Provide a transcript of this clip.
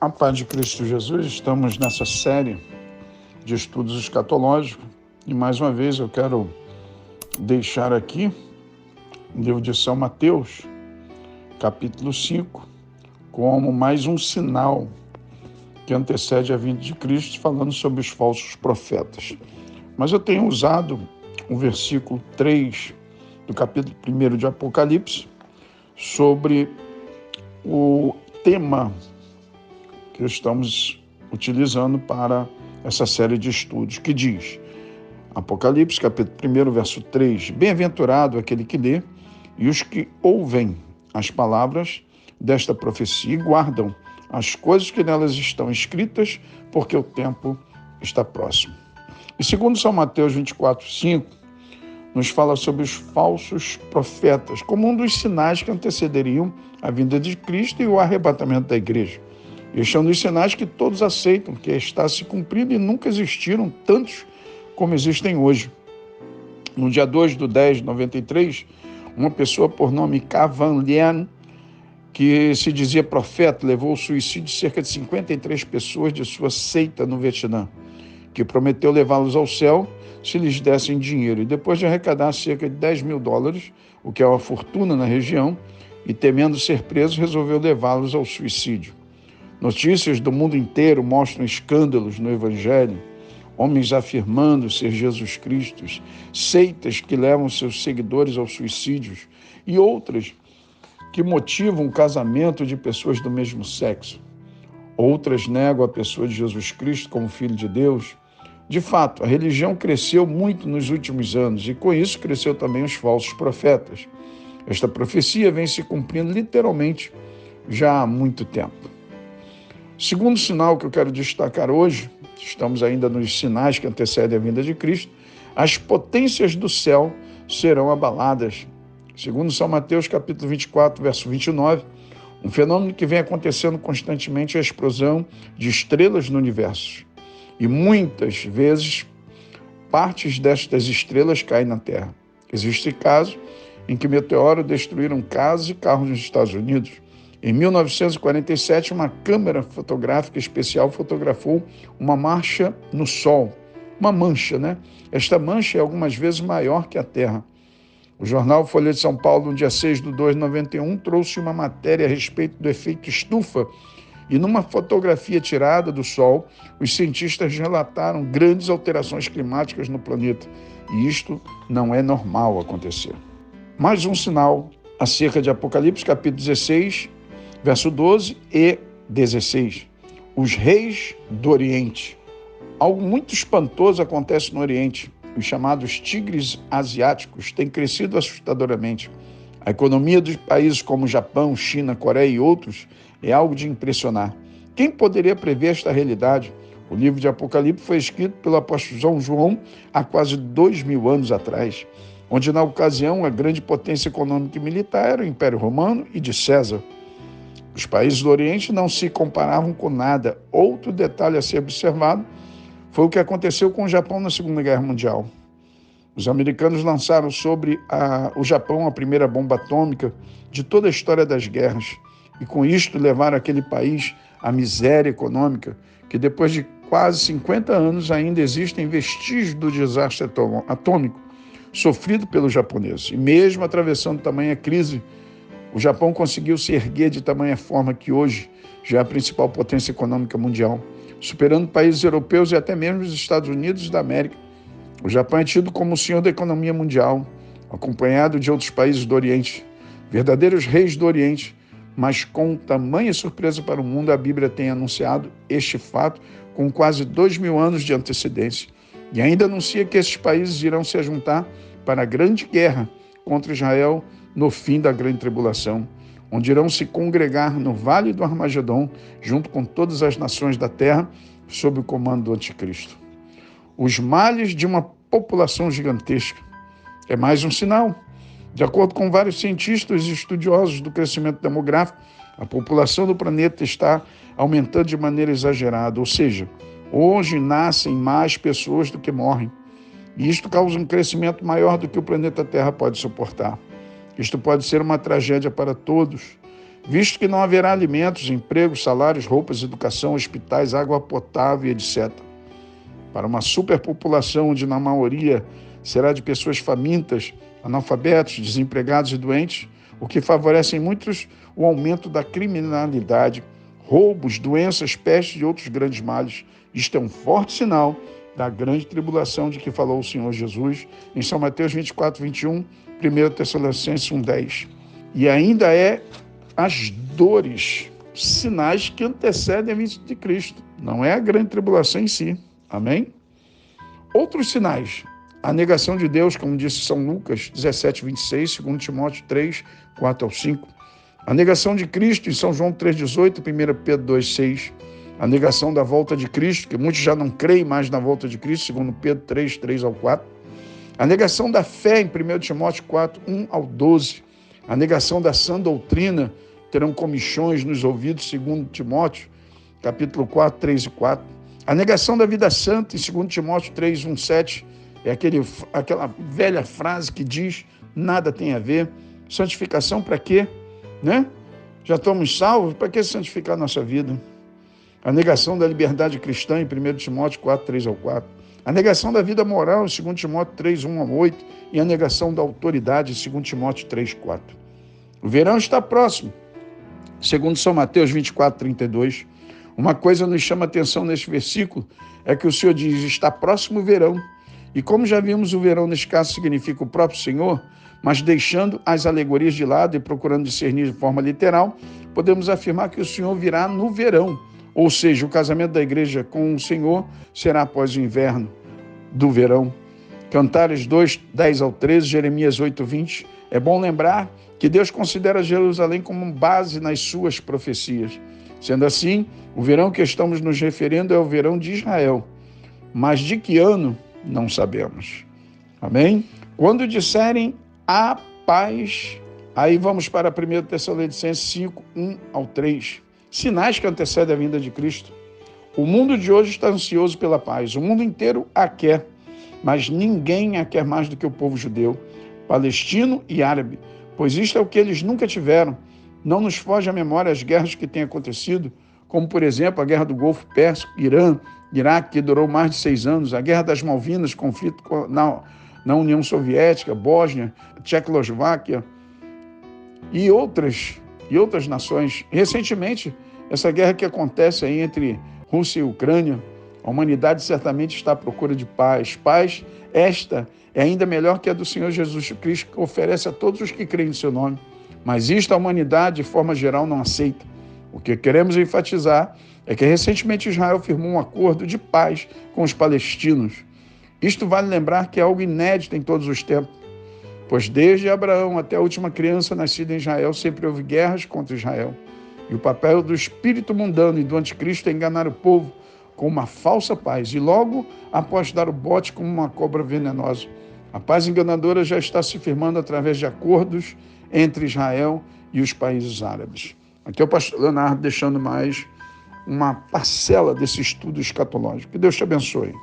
A paz de Cristo Jesus, estamos nessa série de estudos escatológicos e mais uma vez eu quero deixar aqui o livro de São Mateus, capítulo 5, como mais um sinal que antecede a vinda de Cristo, falando sobre os falsos profetas. Mas eu tenho usado o versículo 3 do capítulo 1 de Apocalipse sobre o tema que estamos utilizando para essa série de estudos, que diz, Apocalipse, capítulo 1, verso 3, Bem-aventurado aquele que lê e os que ouvem as palavras desta profecia e guardam as coisas que nelas estão escritas, porque o tempo está próximo. E segundo São Mateus 24, 5, nos fala sobre os falsos profetas, como um dos sinais que antecederiam a vinda de Cristo e o arrebatamento da igreja. Este é um dos sinais que todos aceitam, que está se cumprindo e nunca existiram tantos como existem hoje. No dia 2/10/93, uma pessoa por nome Kavan Lian, que se dizia profeta, levou ao suicídio de cerca de 53 pessoas de sua seita no Vietnã, que prometeu levá-los ao céu se lhes dessem dinheiro. E depois de arrecadar cerca de $10 mil, o que é uma fortuna na região, e temendo ser preso, resolveu levá-los ao suicídio. Notícias do mundo inteiro mostram escândalos no Evangelho, homens afirmando ser Jesus Cristo, seitas que levam seus seguidores aos suicídios e outras que motivam o casamento de pessoas do mesmo sexo. Outras negam a pessoa de Jesus Cristo como Filho de Deus. De fato, a religião cresceu muito nos últimos anos e com isso cresceu também os falsos profetas. Esta profecia vem se cumprindo literalmente já há muito tempo. Segundo sinal que eu quero destacar hoje, estamos ainda nos sinais que antecedem a vinda de Cristo, as potências do céu serão abaladas. Segundo São Mateus, capítulo 24, verso 29, um fenômeno que vem acontecendo constantemente é a explosão de estrelas no universo. E muitas vezes, partes destas estrelas caem na Terra. Existem casos em que meteoros destruíram casas e carros nos Estados Unidos. Em 1947, uma câmera fotográfica especial fotografou uma marcha no Sol. Uma mancha, né? Esta mancha é algumas vezes maior que a Terra. O jornal Folha de São Paulo, no dia 6/2/91, trouxe uma matéria a respeito do efeito estufa e numa fotografia tirada do Sol, os cientistas relataram grandes alterações climáticas no planeta. E isto não é normal acontecer. Mais um sinal acerca de Apocalipse, capítulo 16, verso 12 e 16. Os reis do Oriente. Algo muito espantoso acontece no Oriente. Os chamados tigres asiáticos têm crescido assustadoramente. A economia dos países como Japão, China, Coreia e outros é algo de impressionar. Quem poderia prever esta realidade? O livro de Apocalipse foi escrito pelo apóstolo São João há quase 2000 anos atrás, onde na ocasião a grande potência econômica e militar era o Império Romano e de César. Os países do Oriente não se comparavam com nada. Outro detalhe a ser observado foi o que aconteceu com o Japão na Segunda Guerra Mundial. Os americanos lançaram sobre o Japão a primeira bomba atômica de toda a história das guerras e com isto levaram aquele país à miséria econômica, que depois de quase 50 anos ainda existem vestígios do desastre atômico sofrido pelos japoneses. E mesmo atravessando tamanha crise, o Japão conseguiu se erguer de tamanha forma que hoje já é a principal potência econômica mundial, superando países europeus e até mesmo os Estados Unidos da América. O Japão é tido como o senhor da economia mundial, acompanhado de outros países do Oriente, verdadeiros reis do Oriente, mas com tamanha surpresa para o mundo, a Bíblia tem anunciado este fato com quase 2000 anos de antecedência e ainda anuncia que esses países irão se juntar para a grande guerra contra Israel no fim da grande tribulação, onde irão se congregar no Vale do Armagedon, junto com todas as nações da terra, sob o comando do Anticristo. Os males de uma população gigantesca é mais um sinal. De acordo com vários cientistas e estudiosos do crescimento demográfico, a população do planeta está aumentando de maneira exagerada, ou seja, hoje nascem mais pessoas do que morrem. E isto causa um crescimento maior do que o planeta Terra pode suportar. Isto pode ser uma tragédia para todos. visto que não haverá alimentos, empregos, salários, roupas, educação, hospitais, água potável, etc. Para uma superpopulação onde na maioria será de pessoas famintas, analfabetos, desempregados e doentes, o que favorece em muitos o aumento da criminalidade, roubos, doenças, pestes e outros grandes males. Isto é um forte sinal da grande tribulação de que falou o Senhor Jesus em São Mateus 24, 21, 1 Tessalonicenses 1:10. E ainda as dores, sinais que antecedem a vinda de Cristo. Não é a grande tribulação em si. Amém? Outros sinais. A negação de Deus, como disse São Lucas 17, 26, 2 Timóteo 3, 4 ao 5. A negação de Cristo em São João 3,18, 1 Pedro 2,6. A negação da volta de Cristo, que muitos já não creem mais na volta de Cristo, segundo Pedro 3, 3 ao 4. A negação da fé em 1 Timóteo 4, 1 ao 12. A negação da sã doutrina, terão comichões nos ouvidos, segundo Timóteo, capítulo 4, 3 e 4. A negação da vida santa, em 2 Timóteo 3, 1, 7, é aquela velha frase que diz, nada tem a ver. Santificação para quê? Né? Já estamos salvos, para que santificar a nossa vida? A negação da liberdade cristã, em 1 Timóteo 4, 3 ao 4. A negação da vida moral, em 2 Timóteo 3, 1 ao 8. E a negação da autoridade, em 2 Timóteo 3, 4. O verão está próximo. Segundo São Mateus 24, 32. Uma coisa nos chama a atenção neste versículo, é que o Senhor diz, está próximo o verão. E como já vimos, o verão nesse caso significa o próprio Senhor, mas deixando as alegorias de lado e procurando discernir de forma literal, podemos afirmar que o Senhor virá no verão, ou seja, o casamento da igreja com o Senhor será após o inverno do verão. Cantares 2, 10 ao 13, Jeremias 8, 20. É bom lembrar que Deus considera Jerusalém como base nas suas profecias. Sendo assim, o verão que estamos nos referindo é o verão de Israel. Mas de que ano? Não sabemos. Amém? Quando disserem a paz, aí vamos para 1 Tessalonicenses 5, 1 ao 3. Sinais que antecedem a vinda de Cristo. O mundo de hoje está ansioso pela paz. O mundo inteiro a quer, mas ninguém a quer mais do que o povo judeu, palestino e árabe, pois isto é o que eles nunca tiveram. Não nos foge à memória as guerras que têm acontecido, como, por exemplo, a Guerra do Golfo Pérsico, Irã, Iraque, que durou mais de 6 anos, a Guerra das Malvinas, conflito na União Soviética, Bósnia, Tchecoslováquia e outras nações. Recentemente, essa guerra que acontece aí entre Rússia e Ucrânia, a humanidade certamente está à procura de paz. Paz, esta é ainda melhor que a do Senhor Jesus Cristo, que oferece a todos os que creem no seu nome. Mas isto a humanidade, de forma geral, não aceita. O que queremos enfatizar é que recentemente Israel firmou um acordo de paz com os palestinos. Isto vale lembrar que é algo inédito em todos os tempos, pois desde Abraão até a última criança nascida em Israel sempre houve guerras contra Israel. E o papel do espírito mundano e do anticristo é enganar o povo com uma falsa paz e logo após dar o bote como uma cobra venenosa. A paz enganadora já está se firmando através de acordos entre Israel e os países árabes. Aqui é o pastor Leonardo deixando mais uma parcela desse estudo escatológico. Que Deus te abençoe.